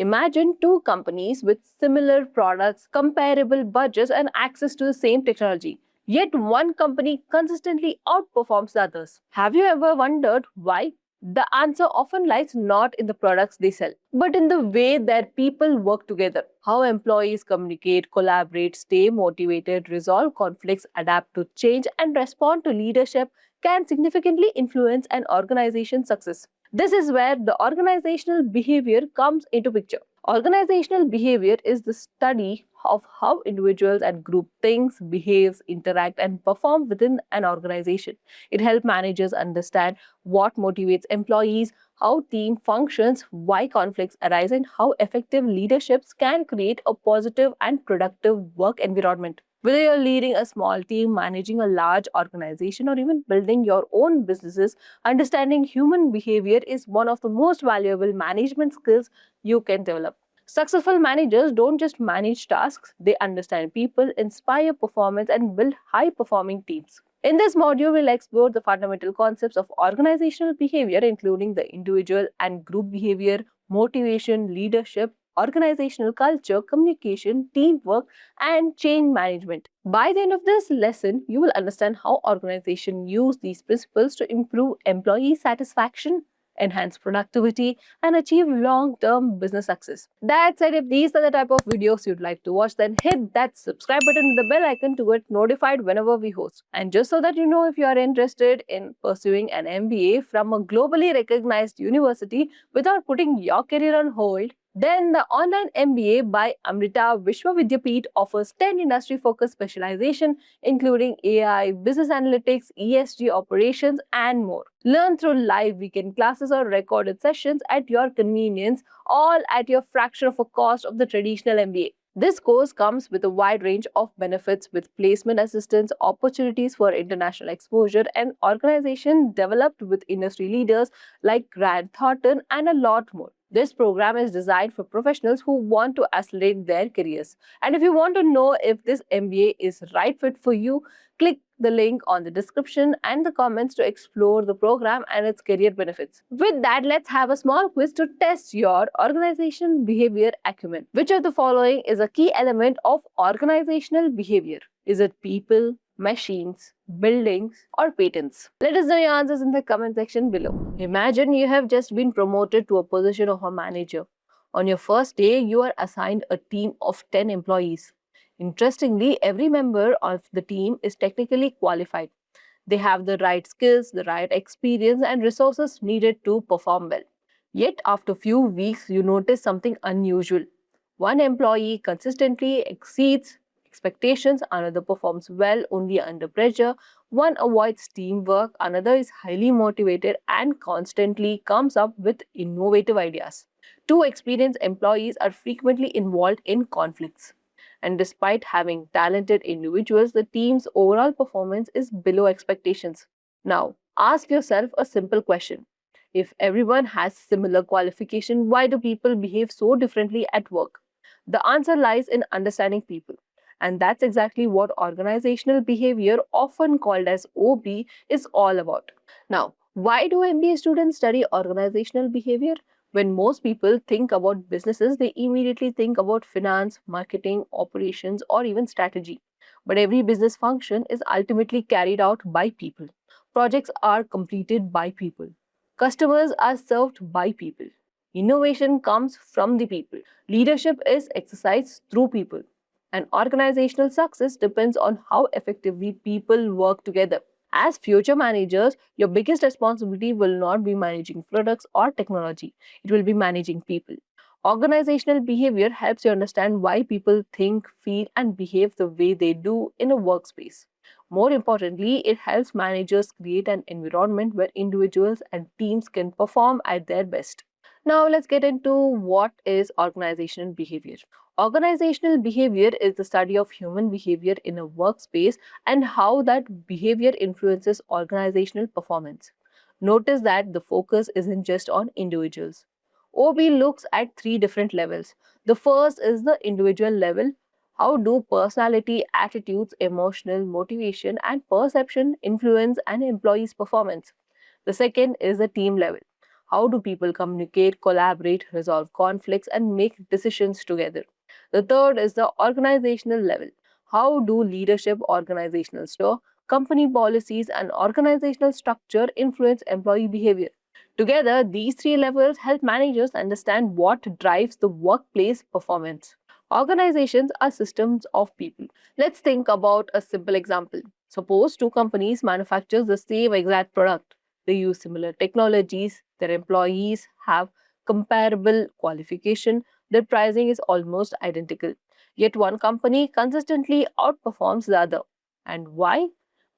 Imagine two companies with similar products, comparable budgets, and access to the same technology. Yet one company consistently outperforms the others. Have you ever wondered why? The answer often lies not in the products they sell, but in the way that people work together. How employees communicate, collaborate, stay motivated, resolve conflicts, adapt to change, and respond to leadership can significantly influence an organization's success. This is where the organizational behavior comes into picture. Organizational behavior is the study of how individuals and group thinks, behaves, interact, and perform within an organization. It helps managers understand what motivates employees, how team functions, why conflicts arise, and how effective leaderships can create a positive and productive work environment. Whether you're leading a small team, managing a large organization, or even building your own businesses, understanding human behavior is one of the most valuable management skills you can develop. Successful managers don't just manage tasks, they understand people, inspire performance, and build high performing teams. In this module, we'll explore the fundamental concepts of organizational behavior, including the individual and group behavior, motivation, leadership, organizational culture, communication, teamwork, and change management. By the end of this lesson, you will understand how organizations use these principles to improve employee satisfaction, enhance productivity, and achieve long-term business success. That said, if these are the type of videos you'd like to watch, then hit that subscribe button with the bell icon to get notified whenever we host. And just so that you know, if you are interested in pursuing an MBA from a globally recognized university without putting your career on hold, then the online MBA by Amrita Vishwa Vidyapeeth offers 10 industry-focused specialization including AI, business analytics, ESG operations, and more. Learn through live weekend classes or recorded sessions at your convenience, all at your fraction of a cost of the traditional MBA. This course comes with a wide range of benefits with placement assistance, opportunities for international exposure, and organization developed with industry leaders like Grant Thornton, and a lot more. This program is designed for professionals who want to accelerate their careers. And if you want to know if this MBA is right fit for you, click the link on the description and the comments to explore the program and its career benefits. With that, let's have a small quiz to test your organizational behavior acumen. Which of the following is a key element of organizational behavior? Is it people, machines, buildings, or patents? Let us know your answers in the comment section below. Imagine you have just been promoted to a position of a manager. On your first day, you are assigned a team of 10 employees. Interestingly, every member of the team is technically qualified. They have the right skills, the right experience, and resources needed to perform well. Yet, after few weeks, you notice something unusual. One employee consistently exceeds expectations, another performs well only under pressure, one avoids teamwork, another is highly motivated and constantly comes up with innovative ideas. Two experienced employees are frequently involved in conflicts. And despite having talented individuals, the team's overall performance is below expectations. Now, ask yourself a simple question. If everyone has similar qualification, why do people behave so differently at work? The answer lies in understanding people. And that's exactly what organizational behavior, often called as OB, is all about. Now, why do MBA students study organizational behavior? When most people think about businesses, they immediately think about finance, marketing, operations, or even strategy. But every business function is ultimately carried out by people. Projects are completed by people. Customers are served by people. Innovation comes from the people. Leadership is exercised through people. And organizational success depends on how effectively people work together. As future managers, your biggest responsibility will not be managing products or technology, it will be managing people. Organizational behavior helps you understand why people think, feel, and behave the way they do in a workspace. More importantly, it helps managers create an environment where individuals and teams can perform at their best. Now, let's get into what is organizational behavior. Organizational behavior is the study of human behavior in a workspace and how that behavior influences organizational performance. Notice that the focus isn't just on individuals. OB looks at three different levels. The first is the individual level. How do personality, attitudes, emotional motivation, and perception influence an employee's performance? The second is the team level. How do people communicate, collaborate, resolve conflicts, and make decisions together? The third is the organizational level. How do leadership, organizational structure, company policies, and organizational structure influence employee behavior? Together, these three levels help managers understand what drives the workplace performance. Organizations are systems of people. Let's think about a simple example. Suppose two companies manufacture the same exact product. They use similar technologies, their employees have comparable qualification, their pricing is almost identical. Yet one company consistently outperforms the other. And why?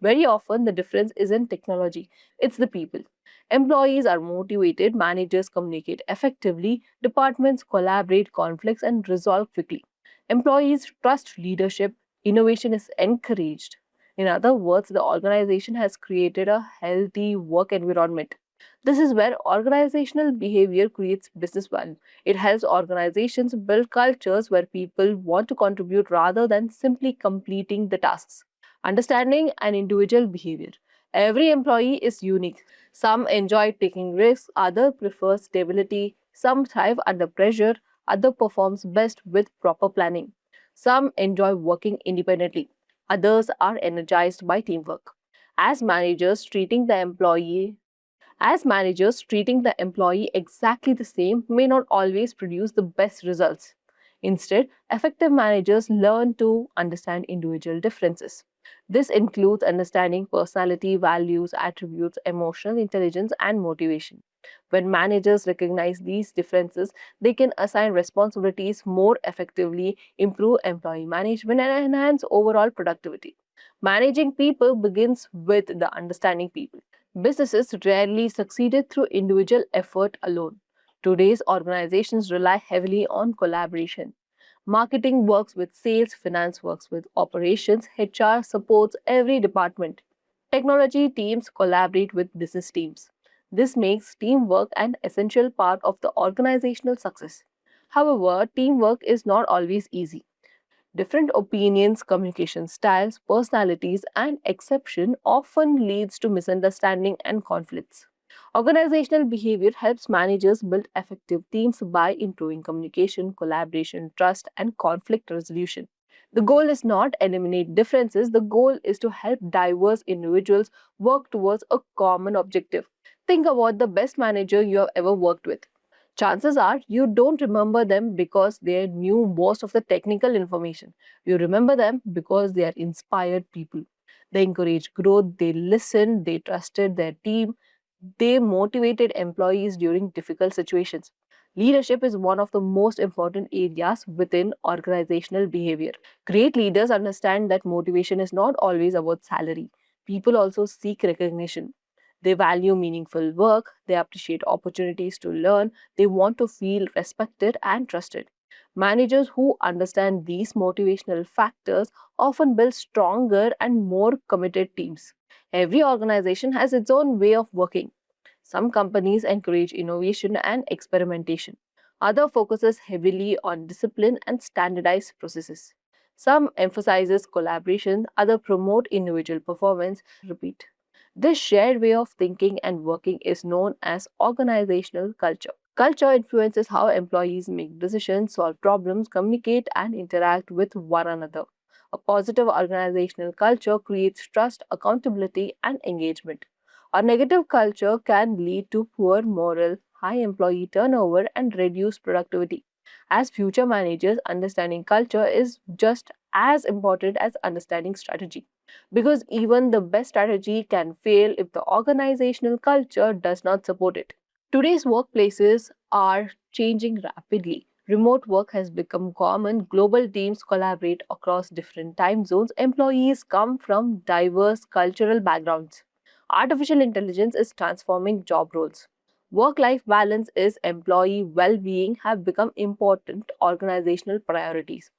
Very often the difference isn't technology, it's the people. Employees are motivated, managers communicate effectively, departments collaborate conflicts and resolve quickly. Employees trust leadership, innovation is encouraged. In other words, the organization has created a healthy work environment. This is where organizational behavior creates business value. It helps organizations build cultures where people want to contribute rather than simply completing the tasks. Understanding an individual behavior. Every employee is unique. Some enjoy taking risks, others prefer stability, some thrive under pressure, others performs best with proper planning. Some enjoy working independently, others are energized by teamwork. As managers, treating the employee treating the employee exactly the same may not always produce the best results. Instead, effective managers learn to understand individual differences. This includes understanding personality, values, attributes, emotional intelligence, and motivation. When managers recognize these differences, they can assign responsibilities more effectively, improve employee management, and enhance overall productivity. Managing people begins with the understanding people. Businesses rarely succeeded through individual effort alone. Today's organizations rely heavily on collaboration. Marketing works with sales, finance works with operations, HR supports every department. Technology teams collaborate with business teams. This makes teamwork an essential part of the organizational success. However, teamwork is not always easy. Different opinions, communication styles, personalities, and exception often leads to misunderstanding and conflicts. Organizational behavior helps managers build effective teams by improving communication, collaboration, trust, and conflict resolution. The goal is not eliminate differences, the goal is to help diverse individuals work towards a common objective. Think about the best manager you have ever worked with. Chances are you don't remember them because they knew most of the technical information. You remember them because they are inspired people. They encourage growth, they listened, they trusted their team, they motivated employees during difficult situations. Leadership is one of the most important areas within organizational behavior. Great leaders understand that motivation is not always about salary. People also seek recognition. They value meaningful work, they appreciate opportunities to learn, they want to feel respected and trusted. Managers who understand these motivational factors often build stronger and more committed teams. Every organization has its own way of working. Some companies encourage innovation and experimentation. Other focuses heavily on discipline and standardized processes. Some emphasizes collaboration, other promote individual performance. Repeat. This shared way of thinking and working is known as organizational culture. Culture influences how employees make decisions, solve problems, communicate, and interact with one another. A positive organizational culture creates trust, accountability, and engagement. A negative culture can lead to poor morale, high employee turnover, and reduced productivity. As future managers, understanding culture is just as important as understanding strategy. Because even the best strategy can fail if the organizational culture does not support it. Today's workplaces are changing rapidly. Remote work has become common. Global teams collaborate across different time zones. Employees come from diverse cultural backgrounds. Artificial intelligence is transforming job roles. Work life balance is employee well being have become important organizational priorities.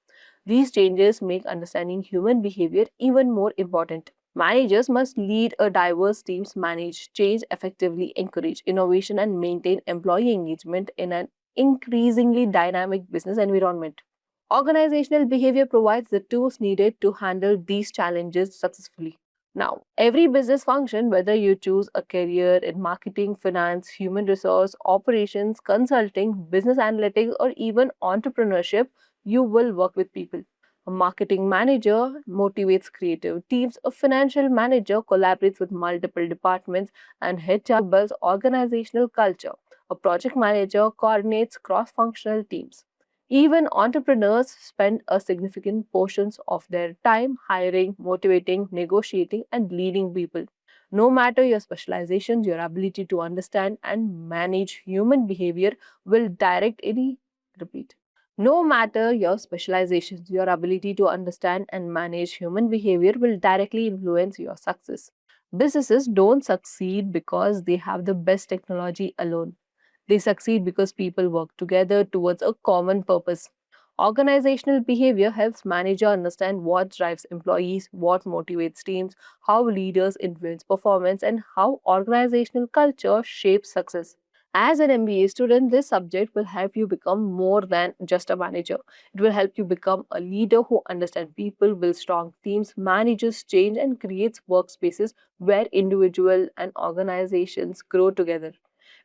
These changes make understanding human behavior even more important. Managers must lead a diverse teams, manage change effectively, encourage innovation, and maintain employee engagement in an increasingly dynamic business environment. Organizational behavior provides the tools needed to handle these challenges successfully. Now, every business function, whether you choose a career in marketing, finance, human resource, operations, consulting, business analytics, or even entrepreneurship, you will work with people. A marketing manager motivates creative teams, a financial manager collaborates with multiple departments, and HR builds organizational culture. A project manager coordinates cross functional teams. Even entrepreneurs spend a significant portions of their time hiring, motivating, negotiating, and leading people. No matter your specializations, your ability to understand and manage human behavior will direct any repeat. No matter your specializations, your ability to understand and manage human behavior will directly influence your success. Businesses don't succeed because they have the best technology alone. They succeed because people work together towards a common purpose. Organizational behavior helps manager understand what drives employees, what motivates teams, how leaders influence performance, and how organizational culture shapes success. As an MBA student, this subject will help you become more than just a manager. It will help you become a leader who understands people, builds strong teams, manages change, and creates workspaces where individuals and organizations grow together.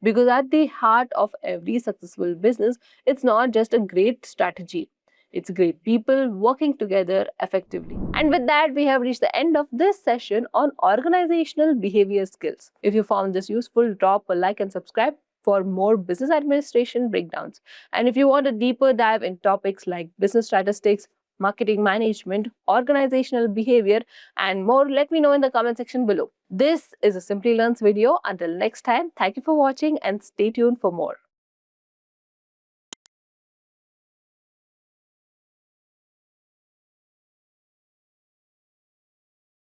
Because at the heart of every successful business, it's not just a great strategy. It's great people working together effectively. And with that, we have reached the end of this session on organizational behavior skills. If you found this useful, drop a like and subscribe for more business administration breakdowns. And if you want a deeper dive in topics like business statistics, marketing management, organizational behavior, and more, let me know in the comment section below. This is a Simply Learns video. Until next time, thank you for watching and stay tuned for more.